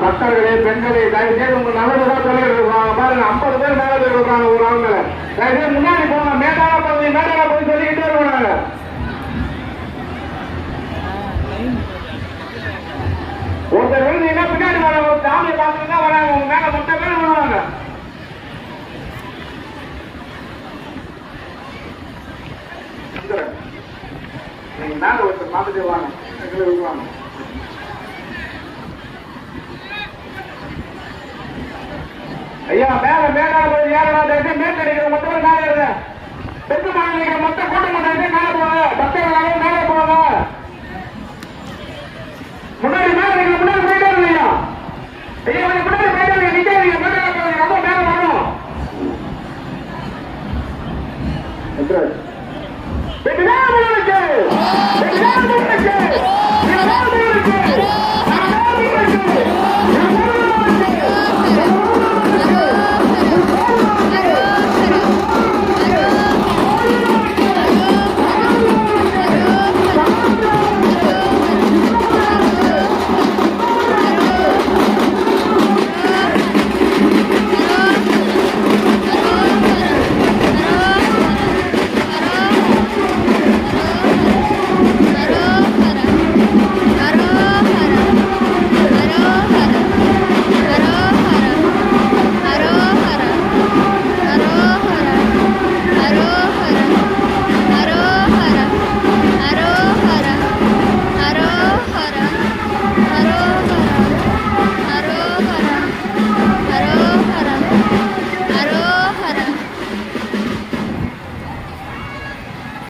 பக்தர்களே பெண்களே தயவு செய்து உங்க நல்லதுதான் சொல்லிடுறாங்க பாருங்க 50 பேர் மேல போய் விடுறாங்க ஒரு ஆள் மேல தயவு செய்து முன்னாடி போங்க மேலான போய் சொல்லிக்கிட்டே இருக்காங்க ஒருத்தர் விழுந்தீங்கன்னா பின்னாடி வர ஒரு சாமியை பார்த்துட்டு தான் வராங்க உங்க மேல மொத்த பேர் விழுவாங்க நீங்க மேல ஒருத்தர் பார்த்துட்டு வாங்க எங்களை விழுவாங்க ஐயா மேல மேலான போய் ஏறலாம் மேற்கடிக்கிற மொத்தம் மேல ஏறுங்க பெற்று மாநில மொத்த கூட்டம் மேல போவாங்க பக்தர்களாக